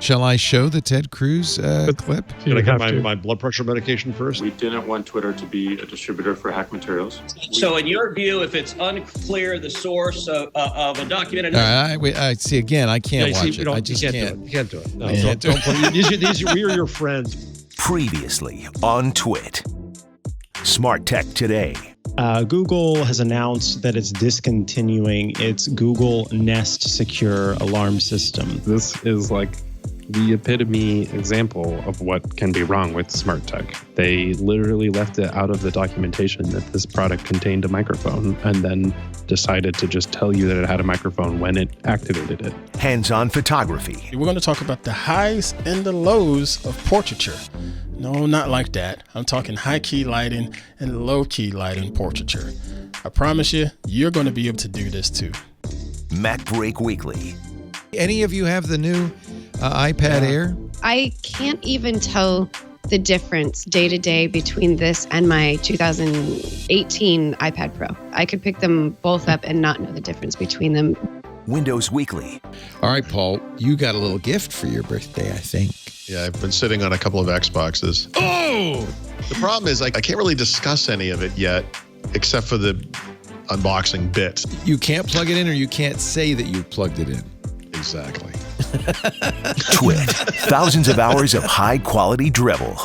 Shall I show the Ted Cruz clip? Can I get my blood pressure medication first? We didn't want Twitter to be a distributor for hack materials. So in your view, if it's unclear the source of a document... I see, again, I can't watch it. I just can't. You can't do it. No, can't do it. We are your friends. Previously on TWiT. Smart Tech Today. Google has announced that it's discontinuing its Google Nest secure alarm system. This is like the epitome example of what can be wrong with smart tech. They literally left it out of the documentation that this product contained a microphone and then decided to just tell you that it had a microphone when it activated it. Hands-on photography. We're going to talk about the highs and the lows of portraiture. No, not like that. I'm talking high-key lighting and low-key lighting portraiture. I promise you, you're going to be able to do this too. Mac Break Weekly. Any of you have the new iPad Air? I can't even tell the difference day to day between this and my 2018 iPad Pro. I could pick them both up and not know the difference between them. Windows Weekly. All right, Paul, you got a little gift for your birthday, I think. Yeah, I've been sitting on a couple of Xboxes. Oh! The problem is I can't really discuss any of it yet, except for the unboxing bits. You can't plug it in, or you can't say that you plugged it in. Exactly. TWiT. Thousands of hours of high-quality dribble.